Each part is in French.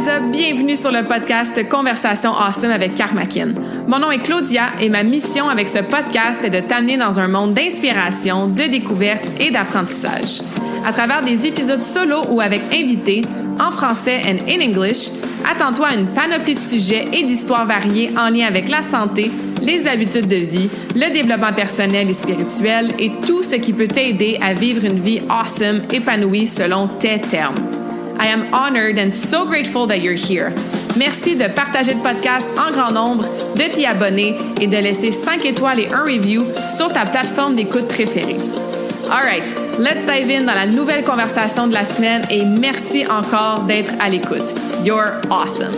up? Bienvenue sur le podcast Conversation Awesome avec Karmakin. Mon nom est Claudia et ma mission avec ce podcast est de t'amener dans un monde d'inspiration, de découverte et d'apprentissage. À travers des épisodes solo ou avec invités, en français and in English, attends-toi à une panoplie de sujets et d'histoires variées en lien avec la santé, les habitudes de vie, le développement personnel et spirituel et tout ce qui peut t'aider à vivre une vie awesome, épanouie selon tes termes. I am honored and so grateful that you're here. Merci de partager le podcast en grand nombre, de t'y abonner et de laisser 5 étoiles et un review sur ta plateforme d'écoute préférée. All right, let's dive in dans la nouvelle conversation de la semaine et merci encore d'être à l'écoute. You're awesome.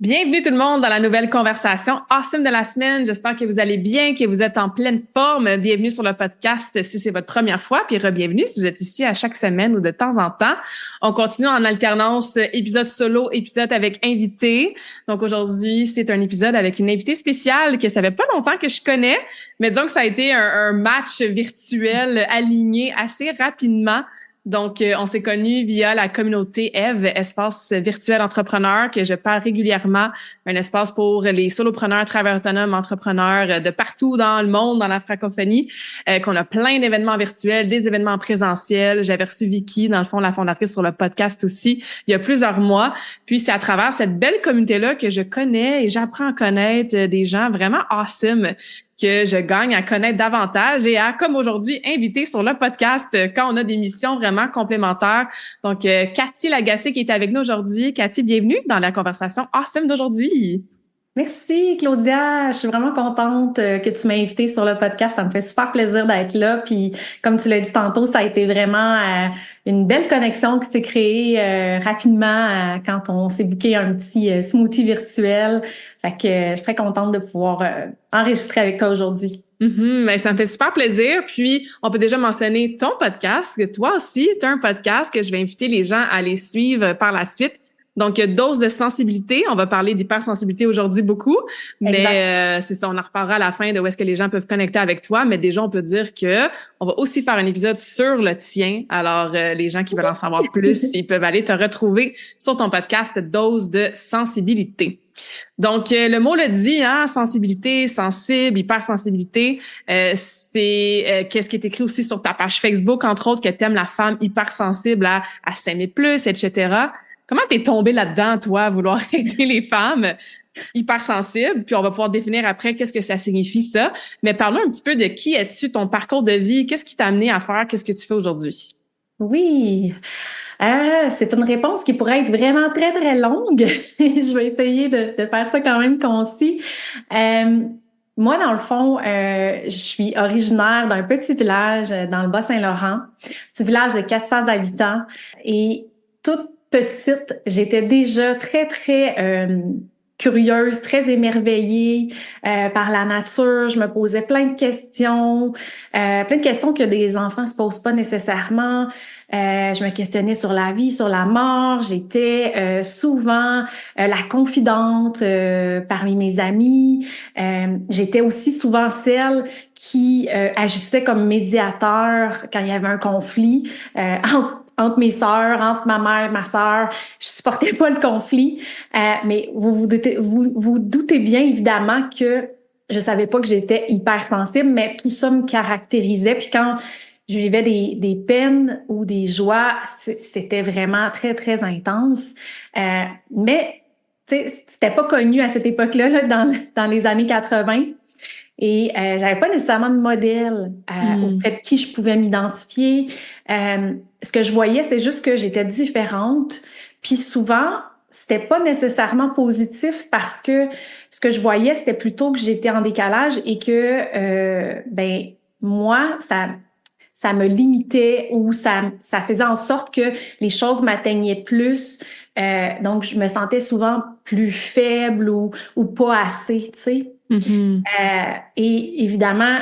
Bienvenue tout le monde dans la nouvelle conversation awesome de la semaine. J'espère que vous allez bien, que vous êtes en pleine forme. Bienvenue sur le podcast si c'est votre première fois, puis re-bienvenue si vous êtes ici à chaque semaine ou de temps en temps. On continue en alternance épisode solo, épisode avec invité. Donc aujourd'hui, c'est un épisode avec une invitée spéciale que ça fait pas longtemps que je connais, mais disons que ça a été un match virtuel aligné assez rapidement. Donc, on s'est connus via la communauté Eve, espace virtuel entrepreneur, que je parle régulièrement, un espace pour les solopreneurs, travailleurs autonomes, entrepreneurs de partout dans le monde, dans la francophonie, qu'on a plein d'événements virtuels, des événements présentiels. J'avais reçu Vicky, dans le fond, la fondatrice sur le podcast aussi, il y a plusieurs mois. Puis, c'est à travers cette belle communauté-là que je connais et j'apprends à connaître des gens vraiment awesome que je gagne à connaître davantage et à, comme aujourd'hui, inviter sur le podcast quand on a des missions vraiment complémentaires. Donc, Cathy Lagacé qui est avec nous aujourd'hui. Cathy, bienvenue dans la conversation awesome d'aujourd'hui. Merci Claudia, je suis vraiment contente que tu m'as invitée sur le podcast, ça me fait super plaisir d'être là, puis comme tu l'as dit tantôt, ça a été vraiment une belle connexion qui s'est créée rapidement quand on s'est booké un petit smoothie virtuel, fait que je suis très contente de pouvoir enregistrer avec toi aujourd'hui. Ben, ça me fait super plaisir. Puis, on peut déjà mentionner ton podcast, que toi aussi, tu as un podcast que je vais inviter les gens à aller suivre par la suite. Donc, dose de sensibilité. On va parler d'hypersensibilité aujourd'hui beaucoup, mais c'est ça, on en reparlera à la fin de où est-ce que les gens peuvent connecter avec toi. Mais déjà, on peut dire que on va aussi faire un épisode sur le tien. Alors, les gens qui veulent en savoir plus, ils peuvent aller te retrouver sur ton podcast Dose de sensibilité. Donc, le mot le dit, hein, sensibilité, sensible, hypersensibilité, c'est qu'est-ce qui est écrit aussi sur ta page Facebook, entre autres, que t'aimes la femme hypersensible à s'aimer plus, etc. Comment t'es tombée là-dedans, toi, à vouloir aider les femmes hypersensibles? Puis on va pouvoir définir après qu'est-ce que ça signifie, ça. Mais parle-nous un petit peu de qui es-tu, ton parcours de vie, qu'est-ce qui t'a amené à faire, qu'est-ce que tu fais aujourd'hui? Oui, c'est une réponse qui pourrait être vraiment très, très longue. Je vais essayer de faire ça quand même concis. Moi, dans le fond, je suis originaire d'un petit village dans le Bas-Saint-Laurent, petit village de 400 habitants. Et toute petite, j'étais déjà très, très curieuse, très émerveillée par la nature. Je me posais plein de questions que des enfants se posent pas nécessairement. Je me questionnais sur la vie, sur la mort. J'étais souvent la confidente parmi mes amis. J'étais aussi souvent celle qui agissait comme médiateur quand il y avait un conflit entre mes sœurs, entre ma mère et ma sœur. Je supportais pas le conflit, mais vous doutez bien évidemment que je savais pas que j'étais hypersensible, mais tout ça me caractérisait. Puis quand je vivais des peines ou des joies, c'était vraiment très, très intense. Mais tu sais, c'était pas connu à cette époque-là, là, dans les années 80. Et j'avais pas nécessairement de modèle auprès de qui je pouvais m'identifier. Ce que je voyais, c'était juste que j'étais différente. Puis souvent, c'était pas nécessairement positif parce que ce que je voyais, c'était plutôt que j'étais en décalage et que moi, ça me limitait ou ça faisait en sorte que les choses m'atteignaient plus. Donc, je me sentais souvent plus faible ou pas assez, tu sais. Mm-hmm. Et évidemment,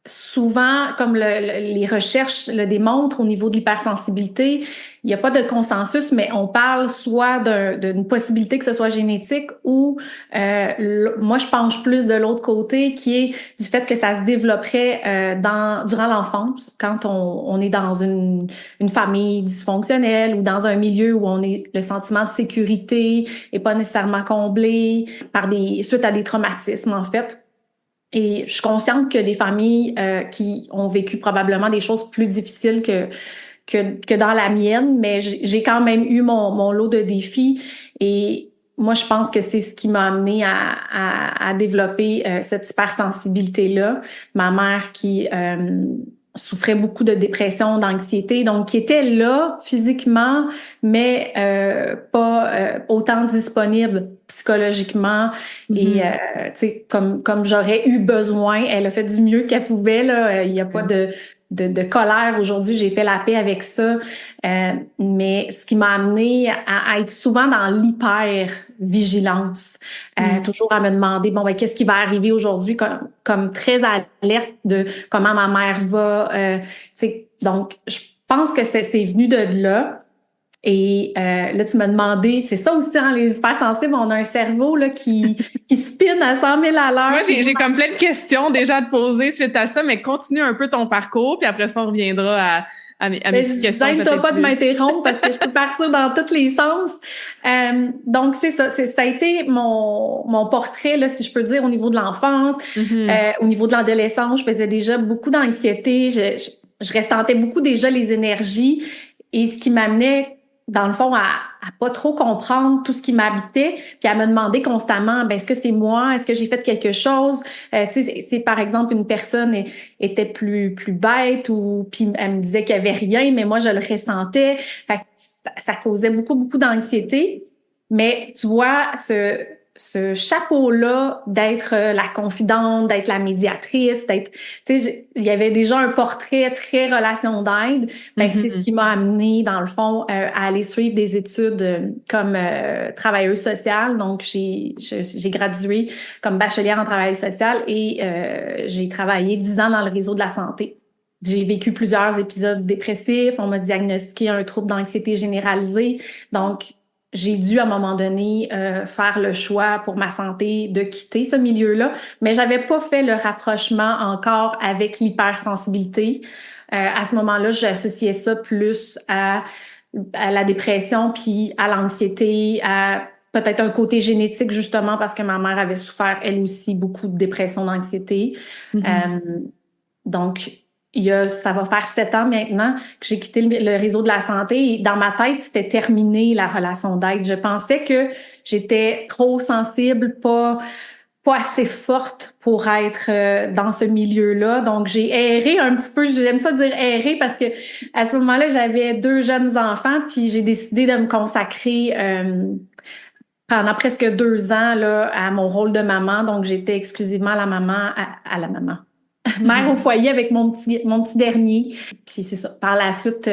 souvent, comme les recherches le démontrent au niveau de l'hypersensibilité, il n'y a pas de consensus, mais on parle soit d'une possibilité que ce soit génétique ou moi je penche plus de l'autre côté qui est du fait que ça se développerait durant l'enfance, quand on est dans une famille dysfonctionnelle ou dans un milieu où le sentiment de sécurité est pas nécessairement comblé suite à des traumatismes en fait. Et je suis consciente que des familles qui ont vécu probablement des choses plus difficiles que dans la mienne, mais j'ai quand même eu mon lot de défis. Et moi, je pense que c'est ce qui m'a amené à développer cette hypersensibilité-là. Ma mère qui souffrait beaucoup de dépression, d'anxiété, donc qui était là physiquement, mais pas autant disponible psychologiquement. Et tu sais, comme j'aurais eu besoin, elle a fait du mieux qu'elle pouvait là. Il n'y a pas de colère aujourd'hui. J'ai fait la paix avec ça. Mais ce qui m'a amené à être souvent dans l'hyper-vigilance, toujours à me demander, bon, ben, qu'est-ce qui va arriver aujourd'hui, comme très alerte de comment ma mère va. Tu sais, donc, je pense que c'est venu de là. Et là, tu m'as demandé, c'est ça aussi, hein, les hypersensibles, on a un cerveau là qui spinne à 100 000 à l'heure. Moi, j'ai comme plein de questions déjà à te poser suite à ça, mais continue un peu ton parcours, puis après ça, on reviendra à mes petites questions. T'as pas de m'interrompre parce que je peux partir dans tous les sens. Donc, c'est ça. Ça a été mon portrait, là, si je peux dire, au niveau de l'enfance. Au niveau de l'adolescence, je faisais déjà beaucoup d'anxiété. Je ressentais beaucoup déjà les énergies. Et ce qui m'amenait dans le fond, à pas trop comprendre tout ce qui m'habitait, puis à me demander constamment, ben est-ce que c'est moi, est-ce que j'ai fait quelque chose, tu sais, c'est par exemple une personne était plus bête ou puis elle me disait qu'il y avait rien, mais moi je le ressentais, fait que ça causait beaucoup d'anxiété, mais tu vois ce chapeau-là d'être la confidente, d'être la médiatrice, tu sais, il y avait déjà un portrait très relation d'aide. Ben, c'est ce qui m'a amené dans le fond à aller suivre des études comme travailleuse sociale. Donc j'ai gradué comme bachelière en travail social et j'ai travaillé 10 ans dans le réseau de la santé. J'ai vécu plusieurs épisodes dépressifs. On m'a diagnostiqué un trouble d'anxiété généralisée. Donc j'ai dû à un moment donné faire le choix pour ma santé de quitter ce milieu-là, mais j'avais pas fait le rapprochement encore avec l'hypersensibilité. À ce moment-là, j'associais ça plus à la dépression puis à l'anxiété, à peut-être un côté génétique justement parce que ma mère avait souffert elle aussi beaucoup de dépression, d'anxiété. Donc ça va faire 7 ans maintenant que j'ai quitté le réseau de la santé et dans ma tête, c'était terminé la relation d'aide. Je pensais que j'étais trop sensible, pas assez forte pour être dans ce milieu-là. Donc, j'ai erré un petit peu. J'aime ça dire errer parce que à ce moment-là, j'avais 2 jeunes enfants puis j'ai décidé de me consacrer pendant presque 2 ans là, à mon rôle de maman. Donc, j'étais exclusivement la maman à la maman. Mère au foyer avec mon petit dernier. Puis c'est ça. Par la suite,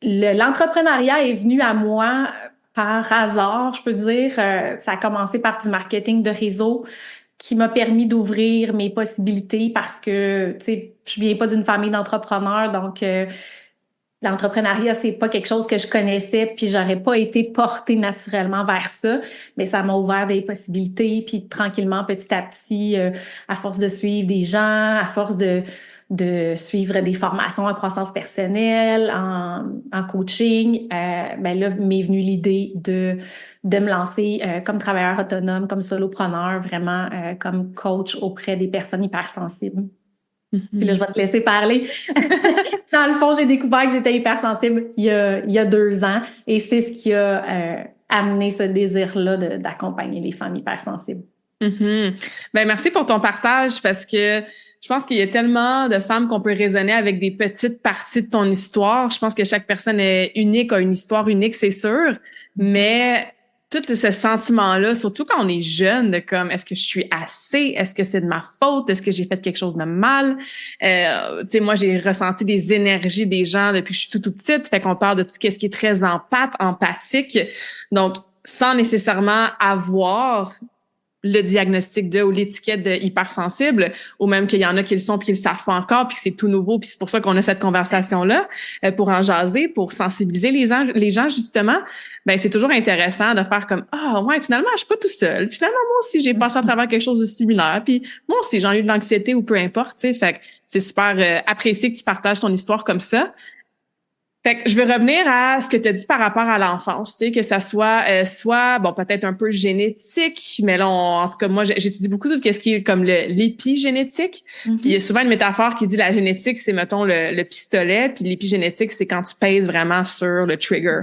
l'entrepreneuriat est venu à moi par hasard, je peux dire. Ça a commencé par du marketing de réseau qui m'a permis d'ouvrir mes possibilités parce que, tu sais, je viens pas d'une famille d'entrepreneurs, donc l'entrepreneuriat, c'est pas quelque chose que je connaissais, puis j'aurais pas été portée naturellement vers ça, mais ça m'a ouvert des possibilités, puis tranquillement, petit à petit, à force de suivre des gens, à force de suivre des formations en croissance personnelle, en coaching, ben là, m'est venue l'idée de me lancer comme travailleur autonome, comme solopreneur, vraiment comme coach auprès des personnes hypersensibles. Puis là, je vais te laisser parler. Dans le fond, j'ai découvert que j'étais hypersensible il y a 2 ans et c'est ce qui a amené ce désir-là d'accompagner les femmes hypersensibles. Ben, merci pour ton partage parce que je pense qu'il y a tellement de femmes qu'on peut raisonner avec des petites parties de ton histoire. Je pense que chaque personne est unique, a une histoire unique, c'est sûr, mais tout ce sentiment-là, surtout quand on est jeune, de comme, est-ce que je suis assez? Est-ce que c'est de ma faute? Est-ce que j'ai fait quelque chose de mal? Tu sais, moi, j'ai ressenti des énergies des gens depuis que je suis tout petite. Fait qu'on parle de tout ce qui est très empathique. Donc, sans nécessairement avoir le diagnostic ou l'étiquette de hypersensible, ou même qu'il y en a qui le sont puis qui le savent pas encore, puis que c'est tout nouveau, puis c'est pour ça qu'on a cette conversation-là, pour en jaser, pour sensibiliser les gens justement. Ben c'est toujours intéressant de faire comme ouais, finalement je suis pas tout seul. Finalement moi aussi j'ai passé à travers quelque chose de similaire, puis moi aussi j'ai eu de l'anxiété ou peu importe, tu sais. Fait que c'est super apprécié que tu partages ton histoire comme ça. Fait que je veux revenir à ce que tu as dit par rapport à l'enfance, tu sais, que ça soit bon, peut-être un peu génétique, mais là en tout cas moi j'étudie beaucoup tout ce qui est comme l'épigénétique. Puis il y a souvent une métaphore qui dit la génétique c'est mettons le pistolet, puis l'épigénétique c'est quand tu pèses vraiment sur le trigger.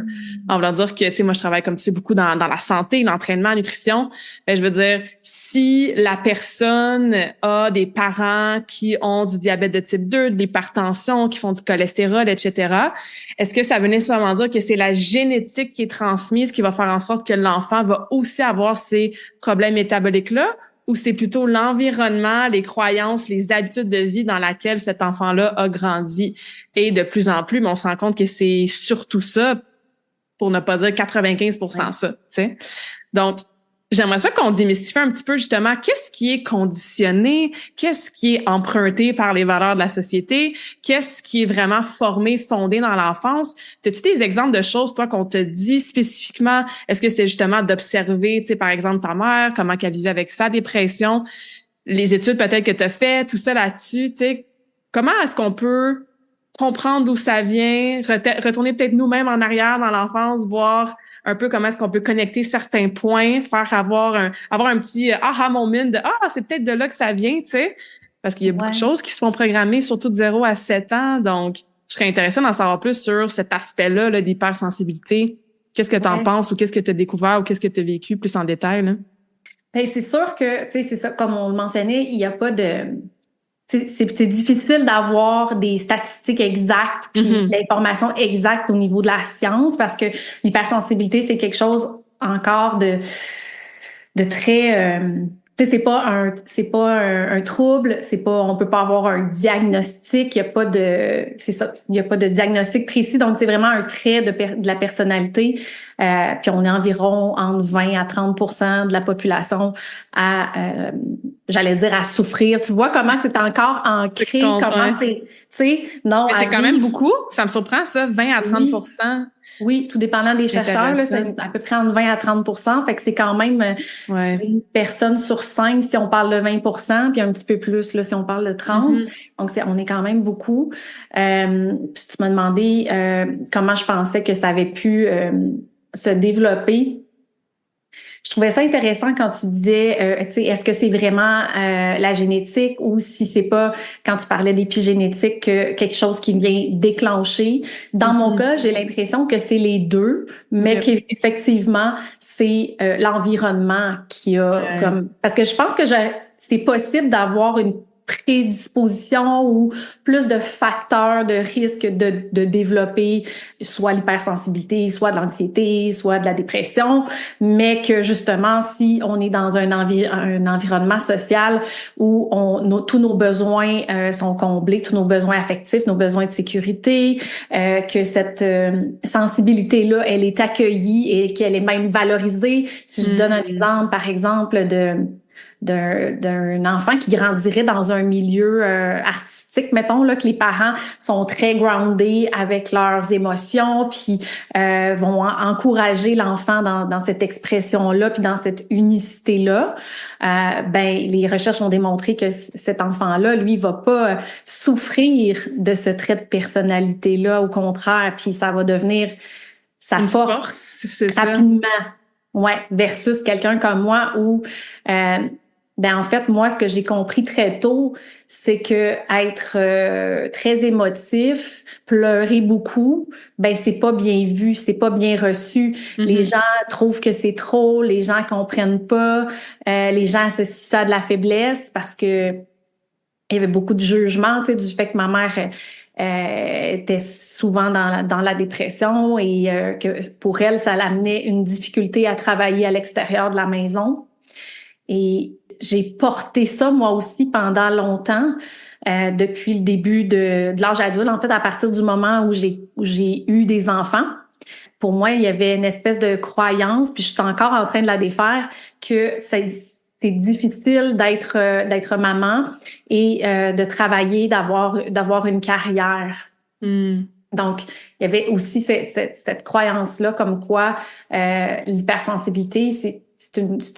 En voulant dire que tu sais moi je travaille comme tu sais beaucoup dans la santé, l'entraînement, la nutrition. Ben je veux dire si la personne a des parents qui ont du diabète de type 2, de l'hypertension, qui font du cholestérol, etc. Est-ce que ça veut nécessairement dire que c'est la génétique qui est transmise qui va faire en sorte que l'enfant va aussi avoir ces problèmes métaboliques-là, ou c'est plutôt l'environnement, les croyances, les habitudes de vie dans lesquelles cet enfant-là a grandi? Et de plus en plus, on se rend compte que c'est surtout ça, pour ne pas dire 95% ça, tu sais. Donc, j'aimerais ça qu'on démystifie un petit peu justement qu'est-ce qui est conditionné, qu'est-ce qui est emprunté par les valeurs de la société, qu'est-ce qui est vraiment formé, fondé dans l'enfance. As-tu des exemples de choses, toi, qu'on te dit spécifiquement? Est-ce que c'était justement d'observer, tu sais, par exemple, ta mère, comment qu'elle vivait avec sa dépression, les études peut-être que tu as fait, tout ça là-dessus, tu sais, comment est-ce qu'on peut comprendre d'où ça vient, retourner peut-être nous-mêmes en arrière dans l'enfance, voir un peu comment est-ce qu'on peut connecter certains points, faire avoir un petit aha moment de c'est peut-être de là que ça vient, tu sais, parce qu'il y a beaucoup de choses qui se font programmer surtout de 0 à 7 ans, donc je serais intéressée d'en savoir plus sur cet aspect-là là, d'hypersensibilité. Qu'est-ce que tu en penses, ou qu'est-ce que tu as découvert, ou qu'est-ce que tu as vécu plus en détail là? Ben, c'est sûr que, tu sais, c'est ça, comme on le mentionnait, il n'y a pas de... C'est difficile d'avoir des statistiques exactes puis l'information exacte au niveau de la science, parce que l'hypersensibilité, c'est quelque chose encore de très... tu sais, c'est pas un trouble, on peut pas avoir un diagnostic, il y a pas de, c'est ça, il y a pas de diagnostic précis, donc c'est vraiment un trait de la personnalité. Puis on est environ entre 20 à 30% de la population à, j'allais dire à souffrir. Tu vois comment c'est encore ancré, comment c'est, tu sais, non. Mais c'est quand même beaucoup, ça me surprend ça, 20 à 30%. Oui, tout dépendant des chercheurs, là, c'est à peu près entre 20 à 30%. Fait que c'est quand même une personne sur 5 si on parle de 20%, puis un petit peu plus là, si on parle de 30%. Donc, on est quand même beaucoup. Puis tu m'as demandé comment je pensais que ça avait pu se développer. Je trouvais ça intéressant quand tu disais, tu sais, est-ce que c'est vraiment la génétique, ou si c'est pas, quand tu parlais d'épigénétique, quelque chose qui vient déclencher. Dans mon cas, j'ai l'impression que c'est les deux, mais qu'effectivement, c'est l'environnement qui a comme... Parce que je pense que c'est possible d'avoir une prédisposition ou plus de facteurs de risque de développer soit l'hypersensibilité, soit de l'anxiété, soit de la dépression, mais que justement, si on est dans un environnement social où tous nos besoins sont comblés, tous nos besoins affectifs, nos besoins de sécurité, que cette sensibilité-là, elle est accueillie et qu'elle est même valorisée. Si je donne un exemple, par exemple, d'un enfant qui grandirait dans un milieu artistique, mettons là, que les parents sont très groundés avec leurs émotions, puis vont encourager l'enfant dans cette expression-là, puis dans cette unicité-là. Ben les recherches ont démontré que cet enfant-là, lui, va pas souffrir de ce trait de personnalité-là, au contraire, puis ça va devenir sa force rapidement. Ouais, versus quelqu'un comme moi où en fait, moi, ce que j'ai compris très tôt, c'est que être très émotif, pleurer beaucoup, c'est pas bien vu, c'est pas bien reçu. Les gens trouvent que c'est trop, les gens comprennent pas, les gens associent ça à de la faiblesse, parce que il y avait beaucoup de jugement, tu sais, du fait que ma mère était souvent dans la dépression, et que pour elle, ça l'amenait une difficulté à travailler à l'extérieur de la maison. Et j'ai porté ça moi aussi pendant longtemps, depuis le début de l'âge adulte, en fait, à partir du moment où j'ai eu des enfants. Pour moi, il y avait une espèce de croyance, puis je suis encore en train de la défaire, que c'est c'est difficile d'être maman et de travailler, d'avoir une carrière. Donc, il y avait aussi cette croyance-là comme quoi l'hypersensibilité, c'est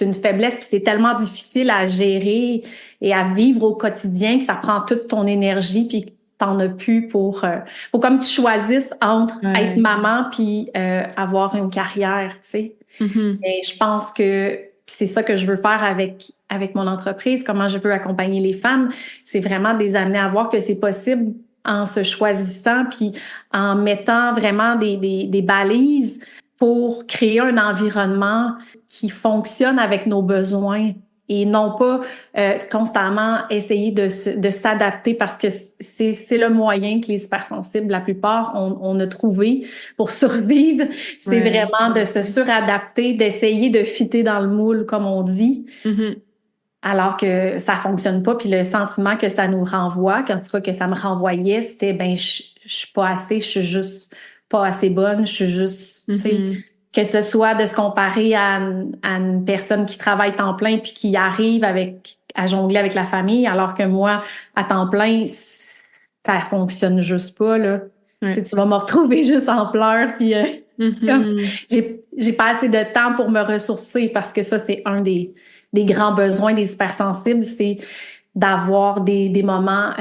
une faiblesse, puis c'est tellement difficile à gérer et à vivre au quotidien que ça prend toute ton énergie, puis t'en as plus pour faut comme tu choisisses entre être maman puis avoir une carrière, tu sais. Et je pense que c'est ça que je veux faire avec mon entreprise, comment je veux accompagner les femmes, c'est vraiment de les amener à voir que c'est possible en se choisissant puis en mettant vraiment des balises pour créer un environnement qui fonctionne avec nos besoins et non pas constamment essayer de s'adapter parce que c'est le moyen que les hypersensibles, la plupart, on a trouvé pour survivre. C'est vraiment de se suradapter, d'essayer de fitter dans le moule, comme on dit. Alors que ça fonctionne pas, puis le sentiment que ça nous renvoie, en tout cas que ça me renvoyait, c'était je suis pas assez, je suis juste pas assez bonne, je suis juste, tu sais, que ce soit de se comparer à une personne qui travaille temps plein puis qui arrive à jongler avec la famille, alors que moi, à temps plein, ça fonctionne juste pas, là. Tu vas me retrouver juste en pleurs, puis comme, j'ai pas assez de temps pour me ressourcer parce que ça, c'est un des grands besoins des hypersensibles, c'est d'avoir des moments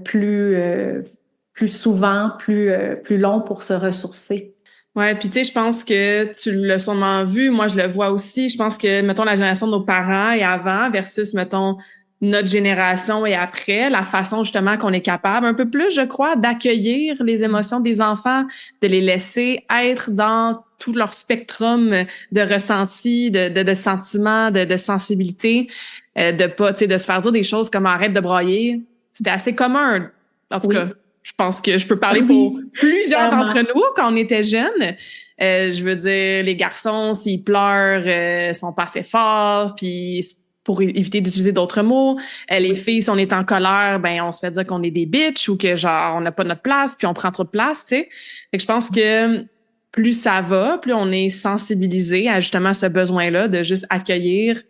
plus souvent, plus longs pour se ressourcer. Ouais, puis tu sais, je pense que tu l'as sûrement vu, moi je le vois aussi. Je pense que, mettons, la génération de nos parents et avant versus, mettons, notre génération et après, la façon justement qu'on est capable, un peu plus, je crois, d'accueillir les émotions des enfants, de les laisser être dans tout leur spectrum de ressentis, de sentiments, de sensibilité, de pas, tu sais, de se faire dire des choses comme arrête de brailler. C'était assez commun, en tout cas. Je pense que je peux parler pour plusieurs d'entre nous quand on était jeunes. Je veux dire, les garçons, s'ils pleurent, sont pas assez forts, puis pour éviter d'utiliser d'autres mots. Les filles, si on est en colère, ben on se fait dire qu'on est des bitches ou que genre on n'a pas notre place, puis on prend trop de place, tu sais. Fait que je pense que plus ça va, plus on est sensibilisé à justement ce besoin-là de juste accueillir,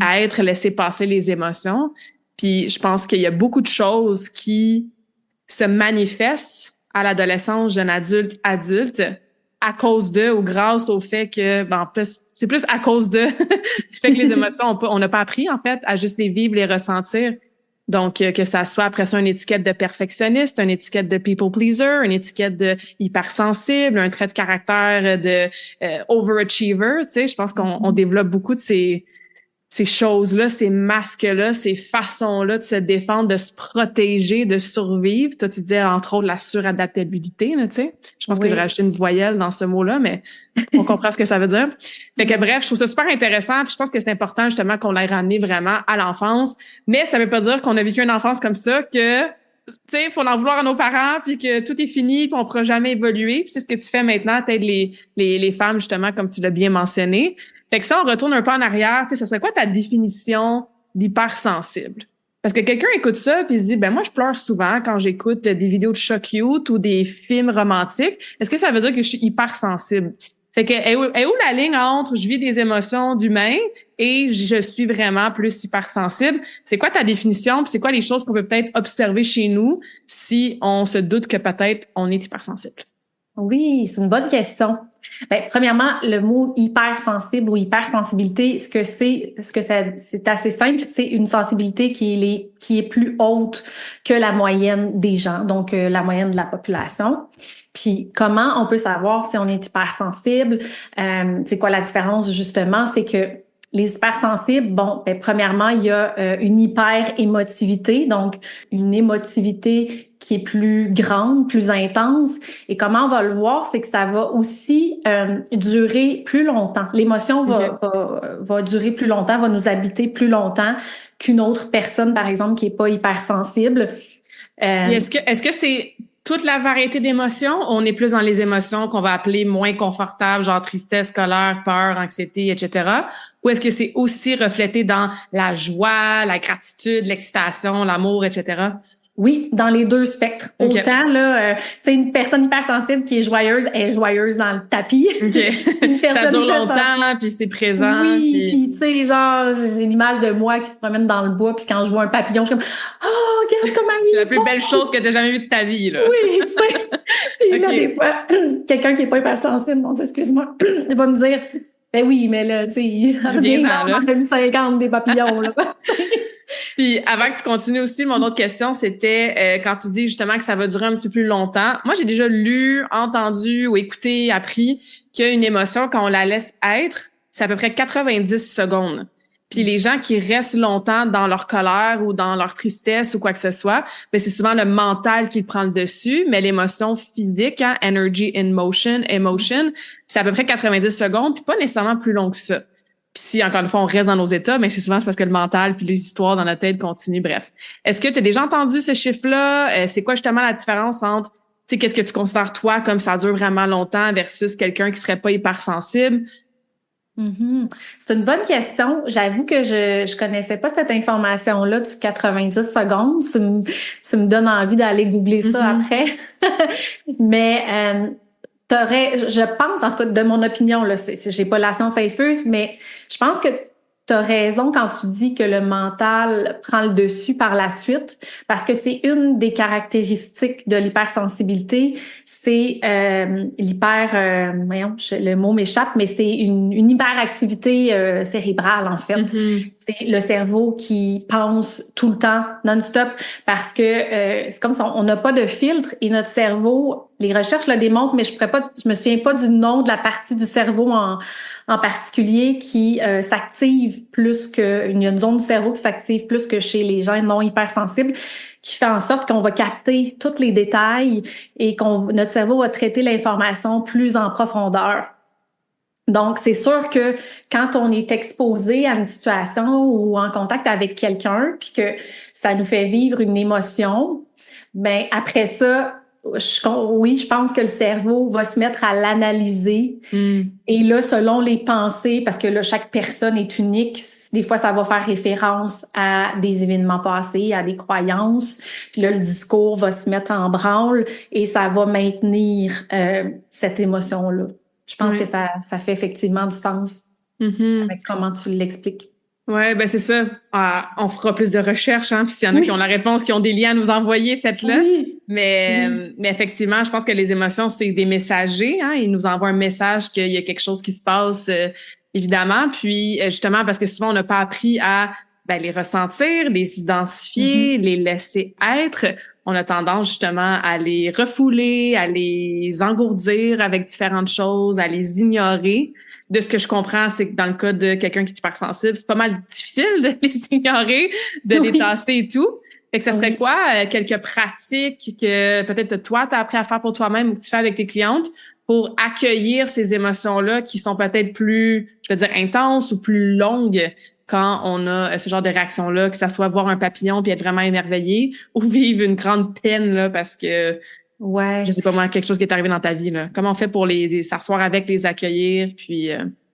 être, laisser passer les émotions. Puis je pense qu'il y a beaucoup de choses qui se manifeste à l'adolescence, jeune adulte, à cause de ou grâce au fait que, ben, c'est plus à cause de du fait que les émotions, on n'a pas appris, en fait, à juste les vivre, les ressentir. Donc, que ça soit après ça une étiquette de perfectionniste, une étiquette de people pleaser, une étiquette de hypersensible, un trait de caractère de overachiever, tu sais, je pense qu'on développe beaucoup de ces choses-là, ces masques-là, ces façons-là de se défendre, de se protéger, de survivre. Toi, tu disais, entre autres, la suradaptabilité, là, tu sais. Je pense que j'ai rajouté une voyelle dans ce mot-là, mais on comprend ce que ça veut dire. Fait que bref, je trouve ça super intéressant, puis je pense que c'est important, justement, qu'on l'ait ramené vraiment à l'enfance. Mais ça veut pas dire qu'on a vécu une enfance comme ça, que, tu sais, faut en vouloir à nos parents, puis que tout est fini, puis on pourra jamais évoluer. Puis c'est ce que tu fais maintenant, t'aides les femmes, justement, comme tu l'as bien mentionné. Fait que ça, on retourne un peu en arrière. Tu sais, ça serait quoi ta définition d'hypersensible? Parce que quelqu'un écoute ça puis se dit, ben moi, je pleure souvent quand j'écoute des vidéos de chat cute ou des films romantiques. Est-ce que ça veut dire que je suis hypersensible? Fait que est où la ligne entre je vis des émotions d'humain et je suis vraiment plus hypersensible? C'est quoi ta définition? Puis c'est quoi les choses qu'on peut peut-être observer chez nous si on se doute que peut-être on est hypersensible? Oui, c'est une bonne question. Ben, premièrement, le mot hypersensible ou hypersensibilité, c'est assez simple. C'est une sensibilité qui est plus haute que la moyenne des gens, donc la moyenne de la population. Puis comment on peut savoir si on est hypersensible? C'est quoi la différence justement? C'est que les hypersensibles, ben, premièrement, il y a une hyper-émotivité, donc une émotivité qui est plus grande, plus intense. Et comment on va le voir, c'est que ça va aussi durer plus longtemps. L'émotion va durer plus longtemps, va nous habiter plus longtemps qu'une autre personne, par exemple, qui est pas hypersensible. Est-ce que c'est toute la variété d'émotions? On est plus dans les émotions qu'on va appeler moins confortables, genre tristesse, colère, peur, anxiété, etc. Ou est-ce que c'est aussi reflété dans la joie, la gratitude, l'excitation, l'amour, etc.? Oui, dans les deux spectres. Okay. Autant, là, tu sais, une personne hypersensible qui est joyeuse, elle est joyeuse dans le tapis. Okay. Une personne ça dure longtemps, puis c'est présent. Oui, puis tu sais, genre, j'ai l'image de moi qui se promène dans le bois, puis quand je vois un papillon, je suis comme « Oh, regarde comment il est C'est la plus belle chose que tu as jamais vue de ta vie, là. » Oui, tu sais. Puis là, des fois, quelqu'un qui est pas hypersensible, mon Dieu, excuse-moi, il va me dire « Ben oui, mais là, tu sais, on en a vu 50 des papillons, là. » Puis avant que tu continues aussi, mon autre question, c'était quand tu dis justement que ça va durer un petit peu plus longtemps. Moi, j'ai déjà lu, entendu ou écouté, appris qu'une émotion, quand on la laisse être, c'est à peu près 90 secondes. Puis les gens qui restent longtemps dans leur colère ou dans leur tristesse ou quoi que ce soit, ben c'est souvent le mental qui prend le dessus, mais l'émotion physique, hein, energy in motion, emotion, c'est à peu près 90 secondes, puis pas nécessairement plus long que ça. Puis si, encore une fois, on reste dans nos états, mais c'est souvent parce que le mental puis les histoires dans notre tête continuent. Bref. Est-ce que tu as déjà entendu ce chiffre-là? C'est quoi justement la différence entre, tu sais, qu'est-ce que tu considères toi comme ça dure vraiment longtemps versus quelqu'un qui serait pas hypersensible? Mm-hmm. C'est une bonne question. J'avoue que je connaissais pas cette information-là du 90 secondes. Tu me donnes envie d'aller googler ça après. Mais je pense, en tout cas de mon opinion, là, j'ai pas la science infuse, mais je pense que tu as raison quand tu dis que le mental prend le dessus par la suite, parce que c'est une des caractéristiques de l'hypersensibilité, c'est le mot m'échappe, mais c'est une hyperactivité cérébrale en fait. C'est le cerveau qui pense tout le temps, non-stop, parce que c'est comme ça, on n'a pas de filtre et notre cerveau, les recherches le démontrent, mais je me souviens pas du nom de la partie du cerveau en particulier qui s'active plus que, il y a une zone du cerveau qui s'active plus que chez les gens non hypersensibles, qui fait en sorte qu'on va capter tous les détails et notre cerveau va traiter l'information plus en profondeur. Donc, c'est sûr que quand on est exposé à une situation ou en contact avec quelqu'un, puis que ça nous fait vivre une émotion, ben après ça, je pense que le cerveau va se mettre à l'analyser. Et là, selon les pensées, parce que là, chaque personne est unique, des fois, ça va faire référence à des événements passés, à des croyances. Puis là, le discours va se mettre en branle et ça va maintenir cette émotion-là. Je pense que ça fait effectivement du sens avec comment tu l'expliques. Ouais, ben c'est ça. On fera plus de recherches, hein. Puis s'il y en a qui ont la réponse, qui ont des liens à nous envoyer, faites-le. Oui. Mais effectivement, je pense que les émotions, c'est des messagers, hein. Ils nous envoient un message qu'il y a quelque chose qui se passe, évidemment. Puis justement, parce que souvent, on n'a pas appris à les ressentir, les identifier, les laisser être. On a tendance justement à les refouler, à les engourdir avec différentes choses, à les ignorer. De ce que je comprends, c'est que dans le cas de quelqu'un qui est hypersensible, c'est pas mal difficile de les ignorer, de les tasser et tout. Fait que ça serait quoi quelques pratiques que peut-être toi, tu as appris à faire pour toi-même ou que tu fais avec tes clientes pour accueillir ces émotions-là qui sont peut-être plus, je veux dire, intenses ou plus longues quand on a ce genre de réaction-là, que ça soit voir un papillon puis être vraiment émerveillé ou vivre une grande peine là parce que je sais pas moi, quelque chose qui est arrivé dans ta vie là. Comment on fait pour les s'asseoir avec, les accueillir puis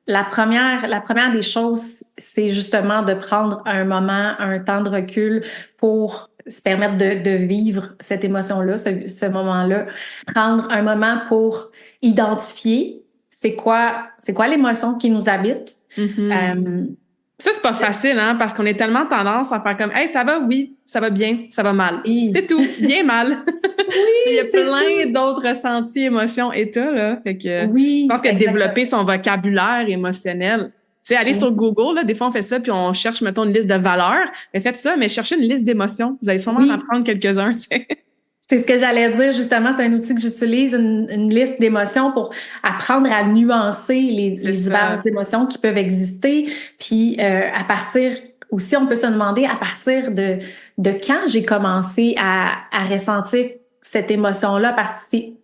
La première des choses, c'est justement de prendre un moment, un temps de recul pour se permettre de vivre cette émotion-là, ce moment-là. Prendre un moment pour identifier c'est quoi l'émotion qui nous habite. Ça, c'est pas facile, hein, parce qu'on est tellement tendance à faire comme, hey, ça va, oui, ça va bien, ça va mal. Oui. C'est tout, bien mal. Il y a plein d'autres ressentis, émotions, états, là. Fait que, je pense que développer son vocabulaire émotionnel, tu sais, aller sur Google, là, des fois, on fait ça, puis on cherche, mettons, une liste de valeurs. Mais faites ça, mais cherchez une liste d'émotions. Vous allez sûrement en apprendre quelques-uns, tu sais. C'est ce que j'allais dire, justement, c'est un outil que j'utilise, une liste d'émotions pour apprendre à nuancer les diverses émotions qui peuvent exister. Puis à partir aussi, on peut se demander à partir de quand j'ai commencé à ressentir cette émotion-là,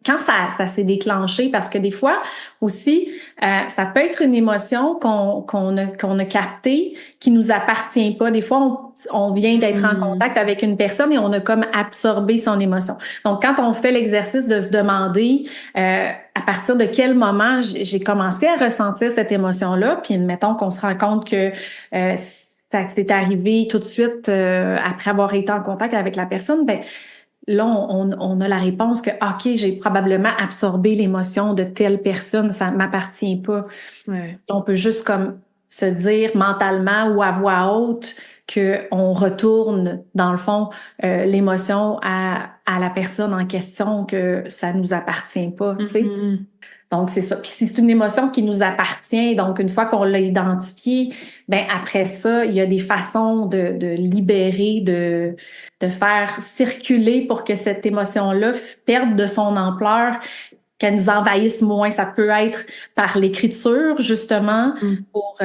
quand ça s'est déclenché, parce que des fois aussi, ça peut être une émotion qu'on a captée, qui nous appartient pas. Des fois, on vient d'être en contact avec une personne et on a comme absorbé son émotion. Donc, quand on fait l'exercice de se demander à partir de quel moment j'ai commencé à ressentir cette émotion-là, puis mettons qu'on se rend compte que ça s'est arrivé tout de suite après avoir été en contact avec la personne, ben là, on a la réponse que, OK, j'ai probablement absorbé l'émotion de telle personne, ça m'appartient pas. Ouais. On peut juste comme se dire mentalement ou à voix haute qu'on retourne, dans le fond, l'émotion à la personne en question, que ça nous appartient pas, tu sais. Mm-hmm. Donc, c'est ça. Puis si c'est une émotion qui nous appartient, donc une fois qu'on l'a identifiée, ben après ça, il y a des façons de libérer, de faire circuler pour que cette émotion-là perde de son ampleur, qu'elle nous envahisse moins. Ça peut être par l'écriture, justement, pour